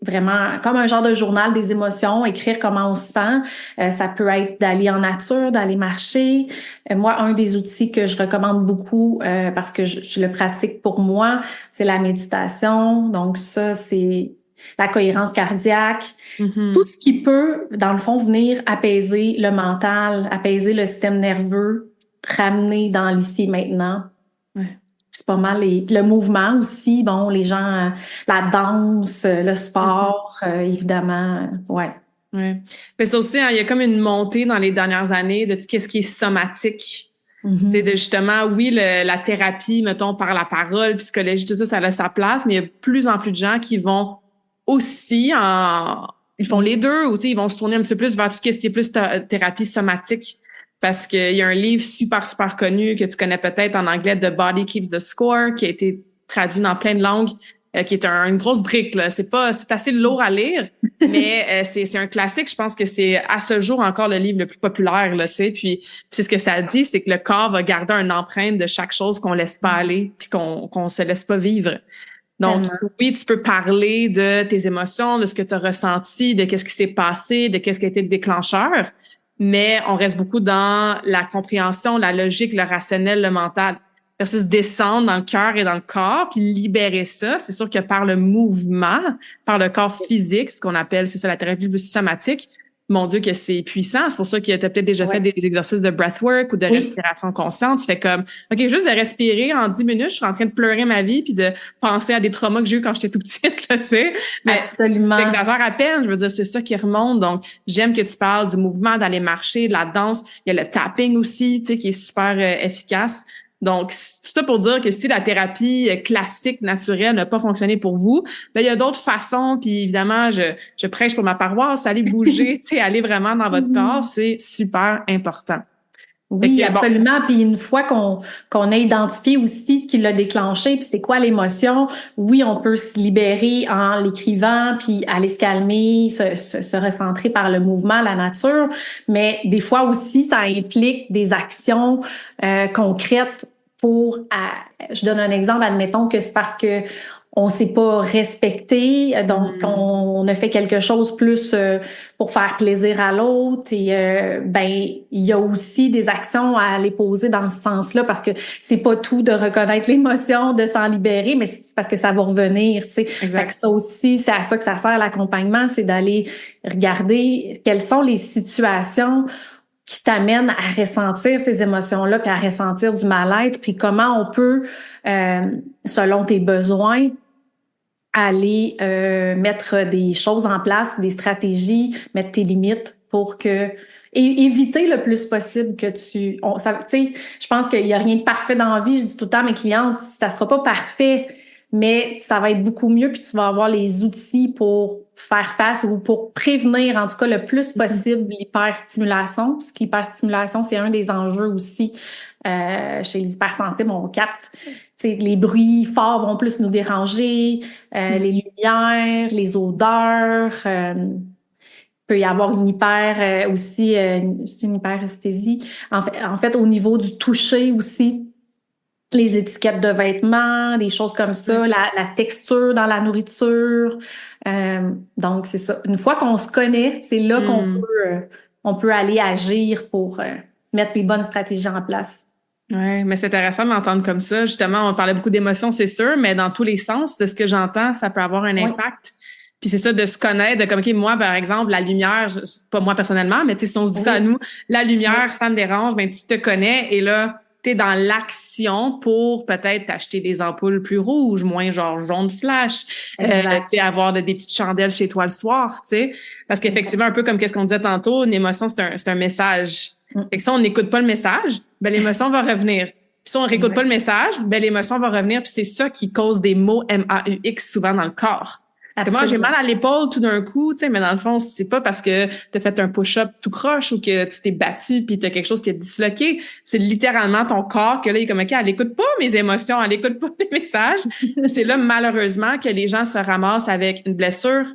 vraiment, comme un genre de journal des émotions, écrire comment on se sent. Ça peut être d'aller en nature, d'aller marcher. Moi, un des outils que je recommande beaucoup, parce que je le pratique pour moi, c'est la méditation. Donc ça, c'est la cohérence cardiaque. Mm-hmm. Tout ce qui peut, dans le fond, venir apaiser le mental, apaiser le système nerveux, ramener dans l'ici et maintenant. Ouais. C'est pas mal. Le mouvement aussi, bon, les gens, la danse, le sport, évidemment, ouais. Ouais. Mais ça aussi, hein, il y a comme une montée dans les dernières années de tout ce qui est somatique. C'est de justement, oui, la thérapie, mettons, par la parole, psychologie, tout ça, ça a sa place, mais il y a de plus en plus de gens qui vont aussi ils font les deux, ou ils vont se tourner un petit peu plus vers tout ce qui est plus thérapie somatique. Parce qu'il y a un livre super, super connu que tu connais peut-être en anglais, The Body Keeps the Score, qui a été traduit dans plein de langues, qui est une grosse brique, là. C'est assez lourd à lire, mais c'est un classique. Je pense que c'est à ce jour encore le livre le plus populaire, là, tu sais. Puis c'est ce que ça dit, c'est que le corps va garder une empreinte de chaque chose qu'on laisse pas aller, puis qu'on se laisse pas vivre. Donc, oui, tu peux parler de tes émotions, de ce que tu as ressenti, de qu'est-ce qui s'est passé, de qu'est-ce qui a été le déclencheur, mais on reste beaucoup dans la compréhension, la logique, le rationnel, le mental, versus descendre dans le cœur et dans le corps, puis libérer ça. C'est sûr que par le mouvement, par le corps physique, ce qu'on appelle, c'est ça, la thérapie plus somatique, mon Dieu, que c'est puissant. C'est pour ça que tu as peut-être déjà fait des exercices de breathwork ou de respiration consciente. Tu fais comme, OK, juste de respirer en 10 minutes, je suis en train de pleurer ma vie puis de penser à des traumas que j'ai eu quand j'étais tout petite, là, tu sais. Absolument. J'exagère à peine. Je veux dire, c'est ça qui remonte. Donc, j'aime que tu parles du mouvement, d'aller marcher, de la danse. Il y a le tapping aussi, tu sais, qui est super efficace. Donc, tout ça pour dire que si la thérapie classique, naturelle n'a pas fonctionné pour vous, ben il y a d'autres façons. Puis évidemment, je prêche pour ma paroisse, aller bouger, tu sais, aller vraiment dans votre corps, c'est super important. Oui, absolument. Puis une fois qu'on a identifié aussi ce qui l'a déclenché, puis c'est quoi l'émotion, oui, on peut se libérer en l'écrivant, puis aller se calmer, se recentrer par le mouvement, la nature. Mais des fois aussi, ça implique des actions concrètes je donne un exemple, admettons que c'est parce que on s'est pas respecté, donc on a fait quelque chose plus pour faire plaisir à l'autre, et il y a aussi des actions à aller poser dans ce sens-là, parce que c'est pas tout de reconnaître l'émotion, de s'en libérer, mais c'est parce que ça va revenir, tu sais. Fait que ça aussi, c'est à ça que ça sert l'accompagnement, c'est d'aller regarder quelles sont les situations qui t'amène à ressentir ces émotions-là, puis à ressentir du mal-être, puis comment on peut, selon tes besoins, aller mettre des choses en place, des stratégies, mettre tes limites pour que éviter le plus possible que tu sais, je pense qu'il y a rien de parfait dans la vie. Je dis tout le temps à mes clientes, ça sera pas parfait, mais ça va être beaucoup mieux, puis tu vas avoir les outils pour faire face ou pour prévenir, en tout cas, le plus possible l'hyperstimulation, parce que l'hyperstimulation, c'est un des enjeux aussi chez les hypersensibles. On capte, tu sais, les bruits forts vont plus nous déranger, les lumières, les odeurs. Peut y avoir une aussi, c'est une hyperesthésie. En fait, au niveau du toucher aussi, les étiquettes de vêtements, des choses comme ça, la texture dans la nourriture. Donc, c'est ça. Une fois qu'on se connaît, c'est là qu'on peut aller agir pour mettre les bonnes stratégies en place. Ouais, mais c'est intéressant de m'entendre comme ça. Justement, on parlait beaucoup d'émotions, c'est sûr, mais dans tous les sens, de ce que j'entends, ça peut avoir un impact. Puis c'est ça, de se connaître, de comme, OK, moi, par exemple, la lumière, pas moi personnellement, mais tu sais, si on se dit ça à nous, la lumière, ça me dérange, ben tu te connais et là, t'es dans l'axe action pour peut-être acheter des ampoules plus rouges, moins genre jaune flash, tu sais, avoir des petites chandelles chez toi le soir, tu sais. Parce qu'effectivement, un peu comme qu'est-ce qu'on disait tantôt, une émotion, c'est un message. Fait que si on n'écoute pas le message, ben l'émotion va revenir. Puis si on réécoute pas le message, ben l'émotion va revenir, puis c'est ça qui cause des maux MAUX souvent dans le corps. Moi, j'ai mal à l'épaule tout d'un coup, tu sais, mais dans le fond, c'est pas parce que t'as fait un push-up tout croche ou que tu t'es battu puis t'as quelque chose qui a disloqué. C'est littéralement ton corps que là, il est comme, OK, elle écoute pas mes émotions, elle écoute pas les messages. C'est là, malheureusement, que les gens se ramassent avec une blessure,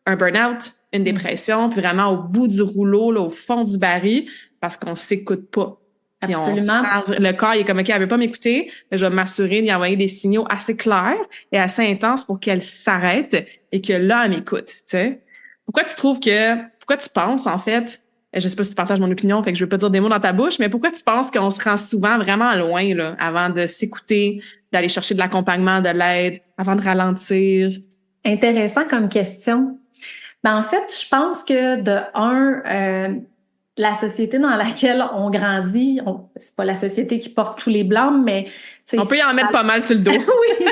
un burn-out, une dépression, puis vraiment au bout du rouleau, là, au fond du baril, parce qu'on s'écoute pas. Puis absolument. Le corps, il est comme, OK, elle veut pas m'écouter, mais je vais m'assurer d'y envoyer des signaux assez clairs et assez intenses pour qu'elle s'arrête et que là, elle m'écoute, tu sais. Pourquoi tu penses, en fait, je sais pas si tu partages mon opinion, fait que je veux pas dire des mots dans ta bouche, mais pourquoi tu penses qu'on se rend souvent vraiment loin, là, avant de s'écouter, d'aller chercher de l'accompagnement, de l'aide, avant de ralentir? Intéressant comme question. Ben, en fait, je pense que la société dans laquelle on grandit, c'est pas la société qui porte tous les blâmes, mais... On peut y en mettre pas mal sur le dos. Oui,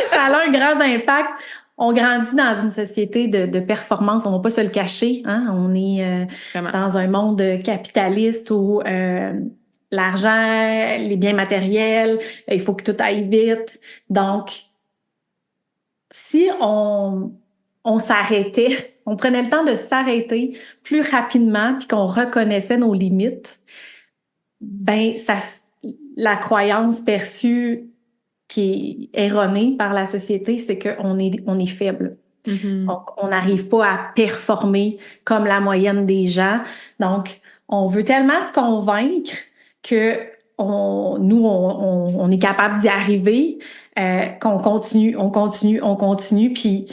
ça a un grand impact. On grandit dans une société de performance, on va pas se le cacher. Hein? On est dans un monde capitaliste où l'argent, les biens matériels, il faut que tout aille vite. Donc, si on s'arrêtait, on prenait le temps de s'arrêter plus rapidement puis qu'on reconnaissait nos limites, ben la croyance perçue qui est erronée par la société, c'est qu'on est faible. Mm-hmm. Donc, on n'arrive pas à performer comme la moyenne des gens. Donc, on veut tellement se convaincre que on est capable d'y arriver, qu'on continue, puis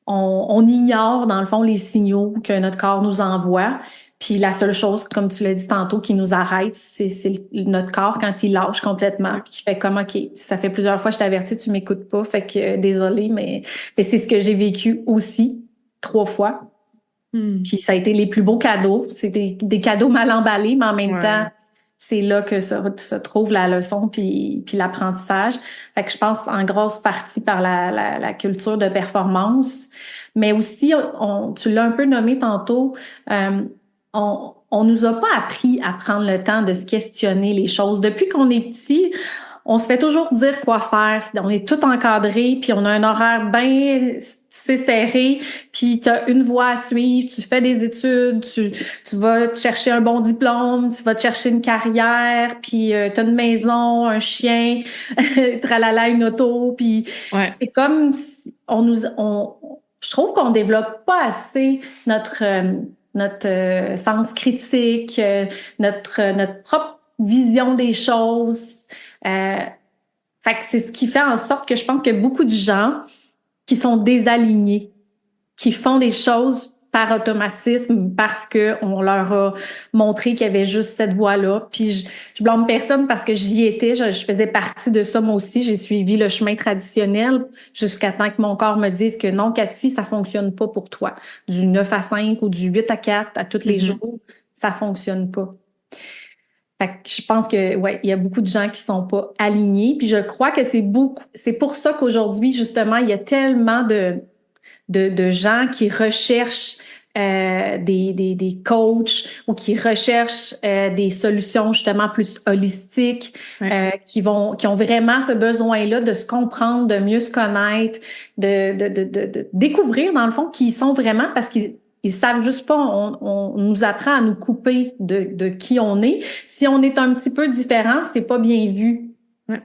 on ignore, dans le fond, les signaux que notre corps nous envoie. Puis la seule chose, comme tu l'as dit tantôt, qui nous arrête, c'est notre corps quand il lâche complètement, qui fait comme, OK, ça fait plusieurs fois que je t'avertis, tu m'écoutes pas, fait que désolé, mais c'est ce que j'ai vécu aussi 3 fois. Puis ça a été les plus beaux cadeaux. C'est des cadeaux mal emballés, mais en même temps, c'est là que se trouve la leçon puis l'apprentissage. Fait que je pense en grosse partie par la culture de performance, mais aussi, tu l'as un peu nommé tantôt, on nous a pas appris à prendre le temps de se questionner les choses. Depuis qu'on est petit, on se fait toujours dire quoi faire. On est tout encadré, puis on a un horaire bien serré, puis tu as une voie à suivre, tu fais des études, tu vas te chercher un bon diplôme, tu vas te chercher une carrière, puis tu as une maison, un chien, tralala, une auto, puis c'est comme si je trouve qu'on développe pas assez notre sens critique, notre propre vision des choses. Fait que c'est ce qui fait en sorte que je pense que beaucoup de gens qui sont désalignés, qui font des choses par automatisme parce que on leur a montré qu'il y avait juste cette voie-là. Puis je blâme personne parce que j'y étais, je faisais partie de ça moi aussi. J'ai suivi le chemin traditionnel jusqu'à temps que mon corps me dise que non, Cathy, ça fonctionne pas pour toi. Du 9 à 5 ou du 8 à 4 à tous les jours, ça fonctionne pas. Fait que je pense que il y a beaucoup de gens qui sont pas alignés, puis je crois que c'est pour ça qu'aujourd'hui justement il y a tellement de gens qui recherchent des coachs ou qui recherchent des solutions justement plus holistiques, qui ont vraiment ce besoin-là de se comprendre, de mieux se connaître, de découvrir dans le fond qui ils sont vraiment, parce qu'ils savent juste pas, on nous apprend à nous couper de qui on est. Si on est un petit peu différent, c'est pas bien vu. Ouais.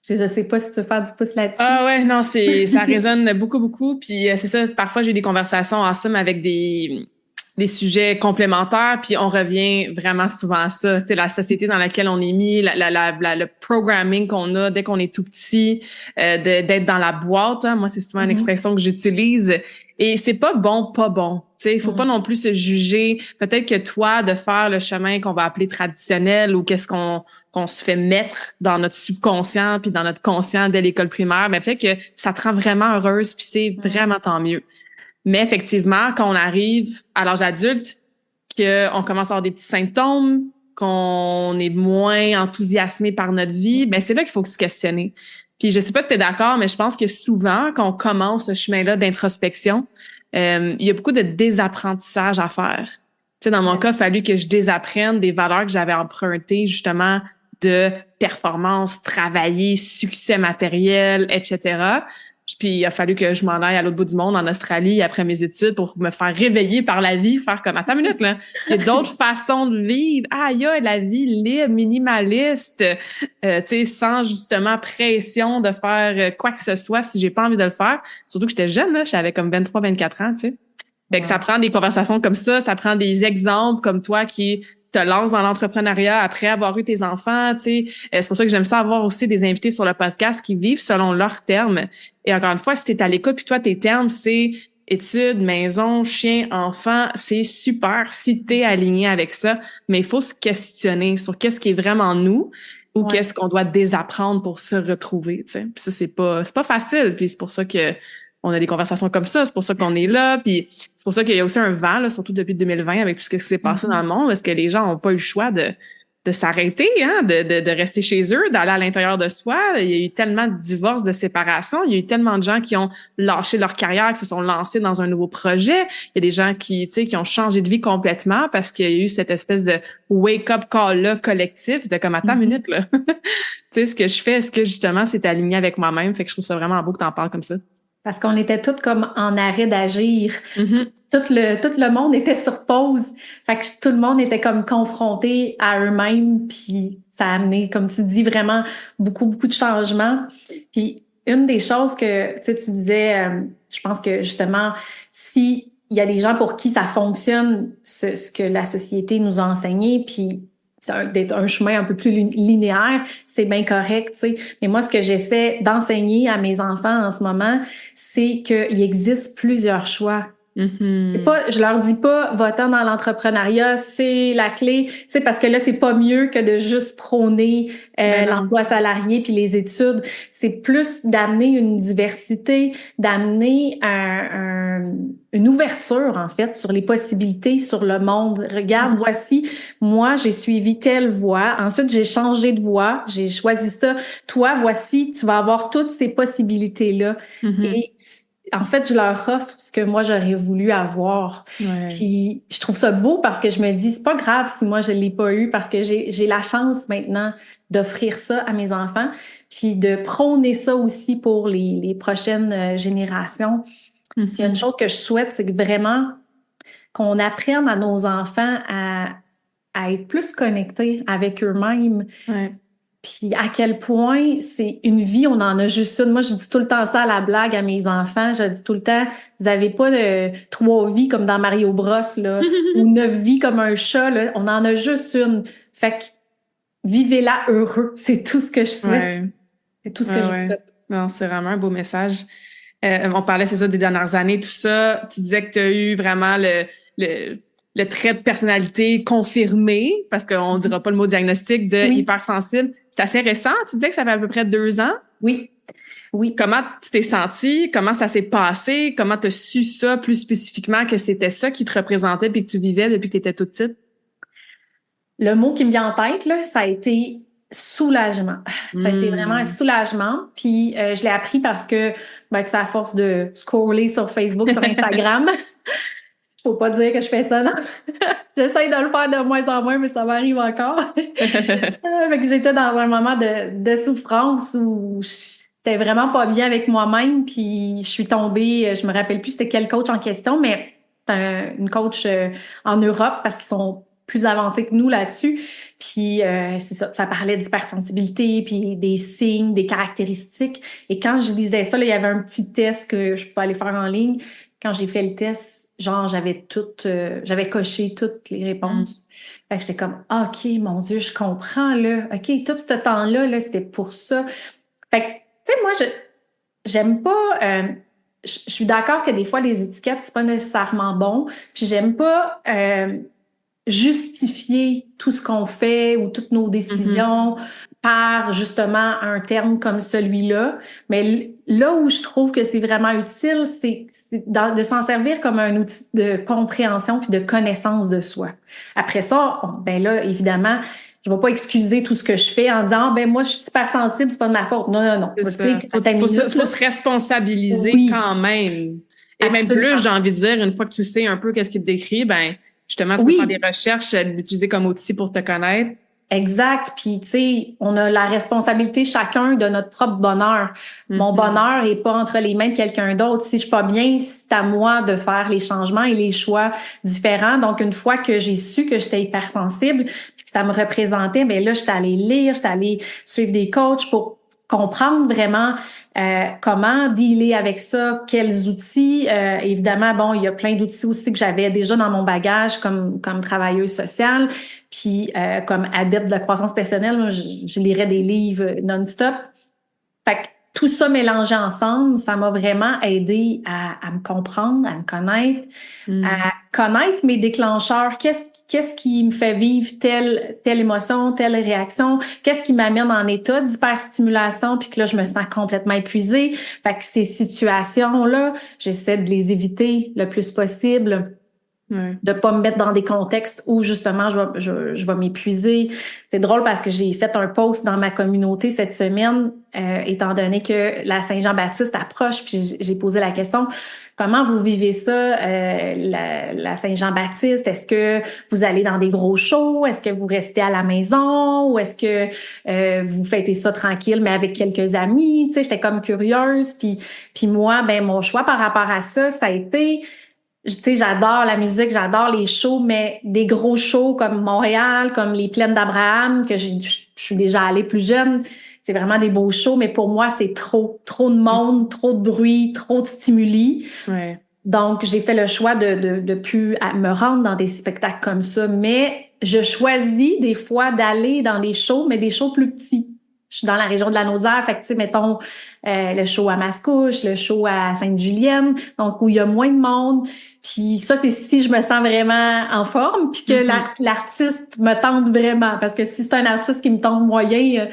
Je sais pas si tu veux faire du pouce là-dessus. Ah ouais, non, ça résonne beaucoup. Puis c'est ça, parfois j'ai des conversations en somme avec des sujets complémentaires, puis on revient vraiment souvent à ça. Tu sais, la société dans laquelle on est mis, le programming qu'on a dès qu'on est tout petit, d'être dans la boîte. Hein. Moi, c'est souvent une expression que j'utilise. Et c'est pas bon. Tu sais, il faut pas non plus se juger. Peut-être que toi, de faire le chemin qu'on va appeler traditionnel ou qu'est-ce qu'on se fait mettre dans notre subconscient puis dans notre conscient dès l'école primaire, mais peut-être que ça te rend vraiment heureuse puis c'est vraiment tant mieux. Mais effectivement, quand on arrive à l'âge adulte, qu'on commence à avoir des petits symptômes, qu'on est moins enthousiasmé par notre vie, ben c'est là qu'il faut se questionner. Puis je sais pas si t'es d'accord, mais je pense que souvent, quand on commence ce chemin-là d'introspection, il y a beaucoup de désapprentissage à faire. Tu sais, dans mon cas, il a fallu que je désapprenne des valeurs que j'avais empruntées, justement, de performance, travailler, succès matériel, etc. Puis il a fallu que je m'en aille à l'autre bout du monde, en Australie, après mes études, pour me faire réveiller par la vie, faire comme, attends une minute, là, il y a d'autres façons de vivre. Ah, il y a la vie libre, minimaliste, tu sais, sans justement pression de faire quoi que ce soit si j'ai pas envie de le faire. Surtout que j'étais jeune, là, j'avais comme 23, 24 ans, tu sais. Fait que ça prend des conversations comme ça prend des exemples comme toi qui te lances dans l'entrepreneuriat après avoir eu tes enfants, tu sais. C'est pour ça que j'aime ça avoir aussi des invités sur le podcast qui vivent selon leurs termes. Et encore une fois, si t'es à l'écoute puis toi, tes termes, c'est études, maison, chien, enfant, c'est super si t'es aligné avec ça. Mais il faut se questionner sur qu'est-ce qui est vraiment nous ou qu'est-ce qu'on doit désapprendre pour se retrouver, tu sais. Puis ça, c'est pas facile. Puis c'est pour ça que on a des conversations comme ça, c'est pour ça qu'on est là, puis c'est pour ça qu'il y a aussi un vent, là, surtout depuis 2020, avec tout ce qui s'est passé dans le monde, parce que les gens n'ont pas eu le choix de s'arrêter, hein, de rester chez eux, d'aller à l'intérieur de soi. Il y a eu tellement de divorces, de séparations, il y a eu tellement de gens qui ont lâché leur carrière, qui se sont lancés dans un nouveau projet. Il y a des gens qui, tu sais, qui ont changé de vie complètement parce qu'il y a eu cette espèce de wake-up call-là collectif de comme, attends une minute, là. Tu sais, ce que je fais, est-ce que justement c'est aligné avec moi-même? Fait que je trouve ça vraiment beau que t'en parles comme ça. Parce qu'on était tous comme en arrêt d'agir. Tout le monde était sur pause. Fait que tout le monde était comme confronté à eux-mêmes. Puis ça a amené, comme tu dis, vraiment beaucoup de changements. Puis une des choses que tu disais, je pense que justement, si il y a des gens pour qui ça fonctionne, ce que la société nous a enseigné, puis d'être un chemin un peu plus linéaire, c'est bien correct, tu sais. Mais moi, ce que j'essaie d'enseigner à mes enfants en ce moment, c'est qu'il existe plusieurs choix. C'est pas, je leur dis pas, va-t'en dans l'entrepreneuriat, c'est la clé. C'est parce que là, c'est pas mieux que de juste prôner l'emploi salarié puis les études. C'est plus d'amener une diversité, d'amener une ouverture, en fait, sur les possibilités, sur le monde. Regarde, voici, moi, j'ai suivi telle voie. Ensuite, j'ai changé de voie. J'ai choisi ça. Toi, voici, tu vas avoir toutes ces possibilités-là. Et en fait, je leur offre ce que moi, j'aurais voulu avoir. Puis, je trouve ça beau parce que je me dis, c'est pas grave si moi, je l'ai pas eu parce que j'ai la chance maintenant d'offrir ça à mes enfants puis de prôner ça aussi pour les prochaines générations. S'il y a une chose que je souhaite, c'est que vraiment qu'on apprenne à nos enfants à être plus connectés avec eux-mêmes. Puis à quel point c'est une vie, on en a juste une. Moi, je dis tout le temps ça à la blague à mes enfants. Je dis tout le temps, vous avez pas 3 vies comme dans Mario Bros, là, ou 9 vies comme un chat, là. On en a juste une. Fait que vivez-la heureux. C'est tout ce que je souhaite. C'est tout ce que je souhaite. Non, c'est vraiment un beau message. On parlait, c'est ça, des dernières années, tout ça. Tu disais que tu as eu vraiment le trait de personnalité confirmé, parce qu'on dira pas le mot diagnostic, de hypersensible. C'est assez récent. Tu disais que ça fait à peu près 2 ans. Oui. Comment tu t'es sentie? Comment ça s'est passé? Comment tu as su ça plus spécifiquement, que c'était ça qui te représentait puis que tu vivais depuis que tu étais toute petite? Le mot qui me vient en tête, là, ça a été soulagement. Ça a été vraiment un soulagement. Puis je l'ai appris parce que c'est à force de scroller sur Facebook, sur Instagram. Faut pas dire que je fais ça, non? J'essaye de le faire de moins en moins, mais ça m'arrive encore. Fait que j'étais dans un moment de souffrance où j'étais vraiment pas bien avec moi-même, puis je suis tombée, je me rappelle plus c'était quel coach en question, mais une coach en Europe parce qu'ils sont plus avancés que nous là-dessus. Puis c'est ça parlait d'hypersensibilité, puis des signes, des caractéristiques. Et quand je lisais ça, là, il y avait un petit test que je pouvais aller faire en ligne. Quand j'ai fait le test, genre j'avais coché toutes les réponses. Fait que j'étais comme OK, mon Dieu, je comprends là. OK, tout ce temps-là, là, c'était pour ça. Fait que, tu sais, moi, j'aime pas. Je suis d'accord que des fois, les étiquettes, c'est pas nécessairement bon. Puis j'aime pas justifier tout ce qu'on fait ou toutes nos décisions par justement un terme comme celui-là. Mais là où je trouve que c'est vraiment utile, c'est de s'en servir comme un outil de compréhension puis de connaissance de soi. Après ça, ben là, évidemment, je vais pas excuser tout ce que je fais en disant ben moi je suis hypersensible, c'est pas de ma faute. Non, non, non. C'est Tu ça. sais, faut ta Faut minute, faut là. se responsabiliser Oui, quand même. Et même absolument. plus, j'ai envie de dire, une fois que tu sais un peu qu'est-ce qui te décrit, ben justement, tu peux faire des Oui, recherches, l'utiliser comme outil pour te connaître. exact. Puis, tu sais, on a la responsabilité chacun de notre propre bonheur. Mon Mhm. bonheur est pas entre les mains de quelqu'un d'autre. Si je suis pas bien, c'est à moi de faire les changements et les choix différents. Donc, une fois que j'ai su que j'étais hypersensible, puis que ça me représentait, ben là, j'étais allée lire, j'étais allée suivre des coachs pour comprendre vraiment comment dealer avec ça, quels outils. Évidemment, bon, il y a plein d'outils aussi que j'avais déjà dans mon bagage comme travailleuse sociale. Puis comme adepte de la croissance personnelle, moi, je lirais des livres non-stop. Fait que tout ça mélangé ensemble, ça m'a vraiment aidé à me comprendre, à me connaître, Mm. à connaître mes déclencheurs. Qu'est-ce qui me fait vivre telle émotion, telle réaction? Qu'est-ce qui m'amène en état d'hyperstimulation puis que là, je me sens complètement épuisée? Fait que ces situations-là, j'essaie de les éviter le plus possible, Ouais. de pas me mettre dans des contextes où justement je vais m'épuiser. C'est drôle parce que j'ai fait un post dans ma communauté cette semaine, étant donné que la Saint-Jean-Baptiste approche, puis j'ai posé la question, comment vous vivez ça, la Saint-Jean-Baptiste? Est-ce que vous allez dans des gros shows? Est-ce que vous restez à la maison? Ou est-ce que vous fêtez ça tranquille, mais avec quelques amis? Tu sais, j'étais comme curieuse. Puis moi, ben mon choix par rapport à ça, ça a été tu sais, j'adore la musique, j'adore les shows, mais des gros shows comme Montréal, comme les Plaines d'Abraham, que je suis déjà allée plus jeune, c'est vraiment des beaux shows, mais pour moi, c'est trop de monde, trop de bruit, trop de stimuli. Ouais. Donc, j'ai fait le choix de plus me rendre dans des spectacles comme ça, mais je choisis des fois d'aller dans des shows, mais des shows plus petits. Je suis dans la région de la Naudière, fait que, tu sais, mettons, le show à Mascouche, le show à Sainte-Julienne, donc où il y a moins de monde. Puis ça, c'est si je me sens vraiment en forme, puis que Mhm. l'artiste me tente vraiment. Parce que si c'est un artiste qui me tente moyen,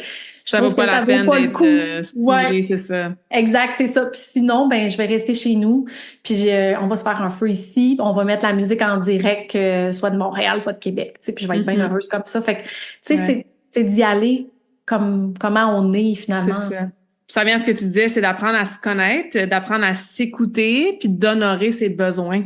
je Ça vaut trouve pas que la ça vaut peine pas le d'être coup. Ouais, stimulé, c'est ça. exact, c'est ça. Puis sinon, ben je vais rester chez nous. Puis on va se faire un feu ici. On va mettre la musique en direct, soit de Montréal, soit de Québec. Tu sais, puis je vais être bien Mhm. heureuse comme ça. Fait que, tu sais, Ouais, c'est d'y aller comme comment on est c'est finalement. ça. Ça vient à ce que tu disais, c'est d'apprendre à se connaître, d'apprendre à s'écouter, puis d'honorer ses besoins.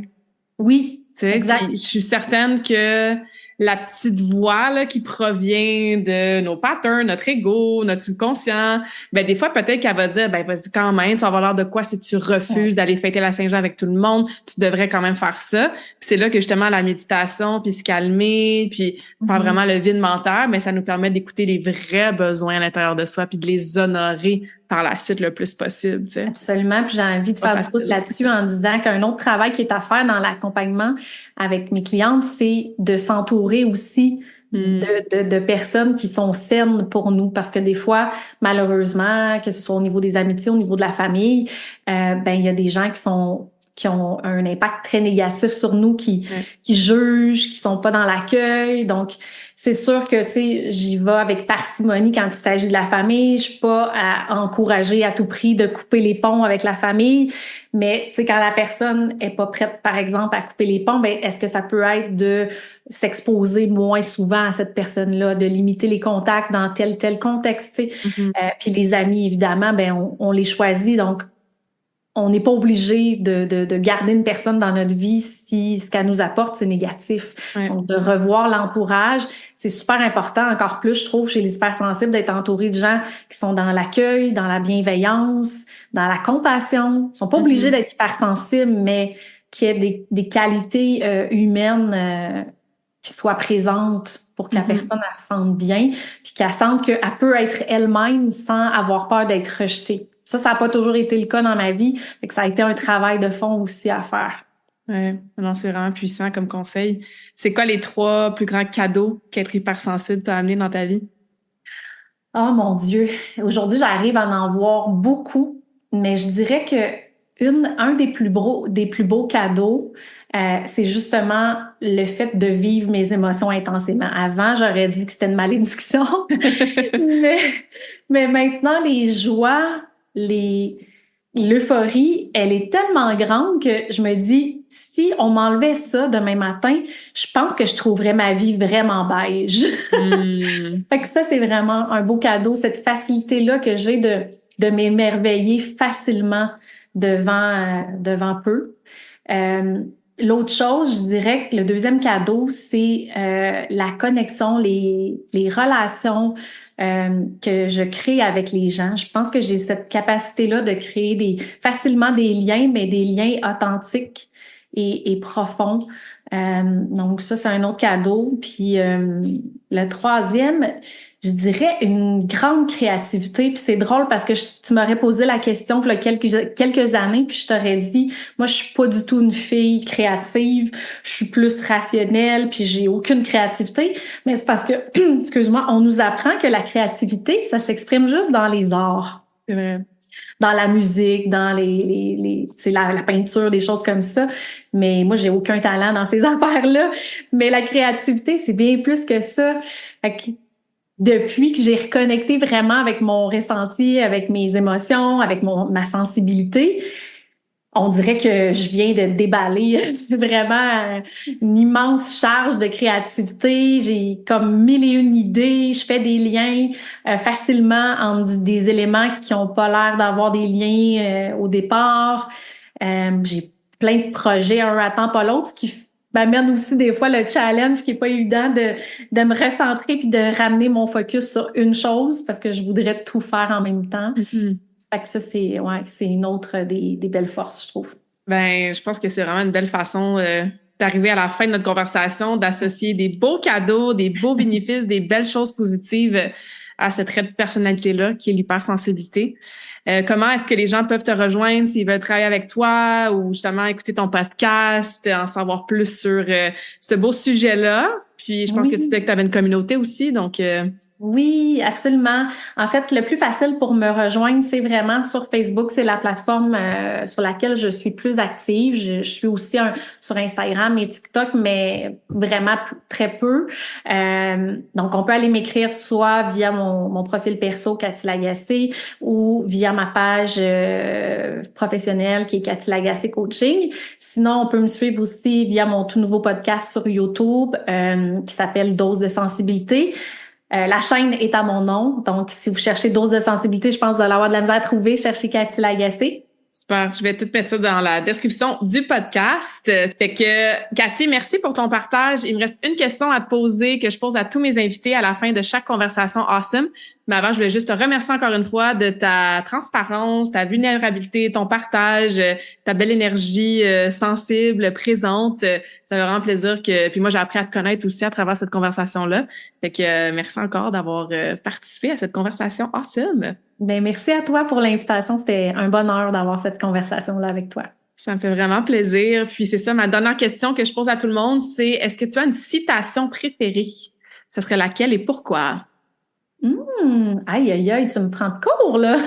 Oui, Tu sais, exact. puis je suis certaine que la petite voix là, qui provient de nos patterns, notre ego, notre subconscient, ben des fois peut-être qu'elle va dire ben vas-y quand même, tu vas avoir l'air de quoi si tu refuses d'aller fêter la Saint-Jean avec tout le monde, tu devrais quand même faire ça. Puis c'est là que justement la méditation, puis se calmer, puis faire Mhm. vraiment le vide mental, mais ça nous permet d'écouter les vrais besoins à l'intérieur de soi puis de les honorer par la suite le plus possible, tu sais. Absolument. Puis j'ai envie de Pas faire du pouce facile. là-dessus en disant qu'un autre travail qui est à faire dans l'accompagnement avec mes clientes, c'est de s'entourer aussi Hmm. de personnes qui sont saines pour nous. Parce que des fois, malheureusement, que ce soit au niveau des amitiés, au niveau de la famille, ben il y a des gens qui ont un impact très négatif sur nous, Ouais. qui jugent, qui sont pas dans l'accueil. Donc, c'est sûr que, tu sais, j'y vais avec parcimonie quand il s'agit de la famille. Je suis pas à encourager à tout prix de couper les ponts avec la famille. Mais, tu sais, quand la personne est pas prête, par exemple, à couper les ponts, ben, est-ce que ça peut être de s'exposer moins souvent à cette personne-là, de limiter les contacts dans tel contexte, tu sais. Mhm. Puis les amis, évidemment, ben, on les choisit. Donc, on n'est pas obligé de garder une personne dans notre vie si ce qu'elle nous apporte, c'est négatif. Ouais. Donc, de revoir l'entourage, c'est super important, encore plus, je trouve, chez les hypersensibles, d'être entouré de gens qui sont dans l'accueil, dans la bienveillance, dans la compassion. Ils sont pas obligés Mhm. d'être hypersensibles, mais qu'il y ait des qualités humaines qui soient présentes pour que la Mhm. personne elle se sente bien, puis qu'elle sente qu'elle peut être elle-même sans avoir peur d'être rejetée. Ça n'a pas toujours été le cas dans ma vie. Fait que ça a été un travail de fond aussi à faire. Ouais, non, c'est vraiment puissant comme conseil. C'est quoi les 3 plus grands cadeaux qu'être hypersensible t'a amené dans ta vie? Oh mon Dieu. Aujourd'hui, j'arrive à en voir beaucoup, mais je dirais que un des plus beaux cadeaux, c'est justement le fait de vivre mes émotions intensément. Avant, j'aurais dit que c'était une malédiction, mais maintenant, les joies, l'euphorie, elle est tellement grande que je me dis, si on m'enlevait ça demain matin, je pense que je trouverais ma vie vraiment beige. Fait que ça, c'est vraiment un beau cadeau, cette facilité-là que j'ai de m'émerveiller facilement devant peu. L'autre chose, je dirais que le deuxième cadeau, c'est la connexion, les relations que je crée avec les gens. Je pense que j'ai cette capacité-là de créer facilement des liens, mais des liens authentiques et profonds. Donc ça, c'est un autre cadeau. Puis le troisième, je dirais une grande créativité. Puis c'est drôle parce que tu m'aurais posé la question il y a quelques années, puis je t'aurais dit, moi, je suis pas du tout une fille créative. Je suis plus rationnelle, puis j'ai aucune créativité. Mais c'est parce que, excuse-moi, on nous apprend que la créativité, ça s'exprime juste dans les arts. C'est vrai. Dans la musique, dans la peinture, des choses comme ça. Mais moi, j'ai aucun talent dans ces affaires-là. Mais la créativité, c'est bien plus que ça. Fait que depuis que j'ai reconnecté vraiment avec mon ressenti, avec mes émotions, avec ma sensibilité, on dirait que je viens de déballer vraiment une immense charge de créativité. J'ai comme mille et une idées. Je fais des liens facilement entre des éléments qui ont pas l'air d'avoir des liens au départ. J'ai plein de projets, un attend pas l'autre, ce qui m'amène aussi des fois le challenge qui est pas évident de me recentrer puis de ramener mon focus sur une chose parce que je voudrais tout faire en même temps. Fait que ça, c'est une autre des belles forces, je trouve. Ben, je pense que c'est vraiment une belle façon d'arriver à la fin de notre conversation, d'associer des beaux cadeaux, des beaux bénéfices, des belles choses positives à ce trait de personnalité-là qui est l'hypersensibilité. Comment est-ce que les gens peuvent te rejoindre s'ils veulent travailler avec toi ou justement écouter ton podcast, en savoir plus sur ce beau sujet-là? Puis je pense que tu disais que tu avais une communauté aussi, donc... Oui, absolument. En fait, le plus facile pour me rejoindre, c'est vraiment sur Facebook. C'est la plateforme sur laquelle je suis plus active. Je suis aussi sur Instagram et TikTok, mais vraiment très peu. Donc, on peut aller m'écrire soit via mon profil perso, Cathy Lagacé, ou via ma page professionnelle qui est Cathy Lagacé Coaching. Sinon, on peut me suivre aussi via mon tout nouveau podcast sur YouTube qui s'appelle Dose de sensibilité. La chaîne est à mon nom, donc si vous cherchez Dose de sensibilité, je pense que vous allez avoir de la misère à trouver. Cherchez Cathy Lagacé. Super, je vais tout mettre ça dans la description du podcast. Fait que, Cathy, merci pour ton partage. Il me reste une question à te poser que je pose à tous mes invités à la fin de chaque conversation awesome. Mais avant, je voulais juste te remercier encore une fois de ta transparence, ta vulnérabilité, ton partage, ta belle énergie sensible, présente. Ça fait vraiment plaisir que... Puis moi, j'ai appris à te connaître aussi à travers cette conversation-là. Fait que merci encore d'avoir participé à cette conversation awesome. Ben, merci à toi pour l'invitation. C'était un bonheur d'avoir cette conversation-là avec toi. Ça me fait vraiment plaisir. Puis c'est ça, ma dernière question que je pose à tout le monde, c'est est-ce que tu as une citation préférée? Ce serait laquelle et pourquoi? Aïe, aïe, aïe, tu me prends de court, là.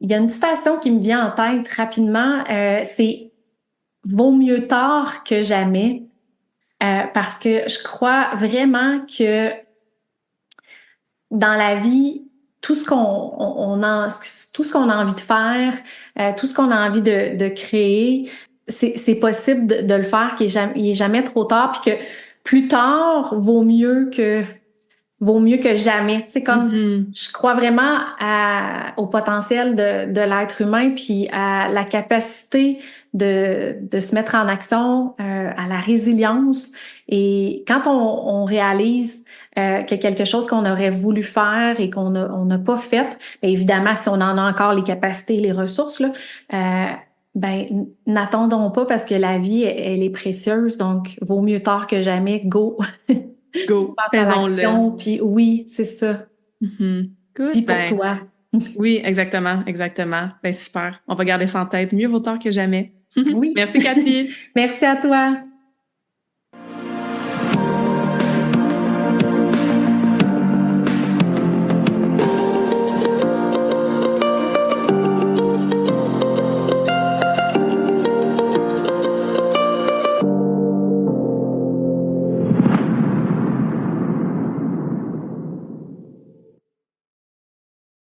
Il y a une citation qui me vient en tête rapidement. C'est « Vaut mieux tard que jamais ». Parce que je crois vraiment que dans la vie, tout ce qu'on a envie de faire, tout ce qu'on a envie de créer, c'est possible de le faire, il est jamais trop tard, puis que plus tard vaut mieux que jamais. Tu sais, comme je crois vraiment au potentiel de l'être humain, puis à la capacité de se mettre en action, à la résilience. Et quand on réalise que quelque chose qu'on aurait voulu faire et qu'on n'a pas fait, bien évidemment, si on en a encore les capacités et les ressources, là, ben n'attendons pas parce que la vie, elle est précieuse. Donc, vaut mieux tard que jamais. Go! Go! Faisons-le. Puis oui, c'est ça. Good, puis pour toi. Oui, exactement, exactement. Ben super. On va garder ça en tête. Mieux vaut tard que jamais. Oui. Merci, Cathy. Merci à toi.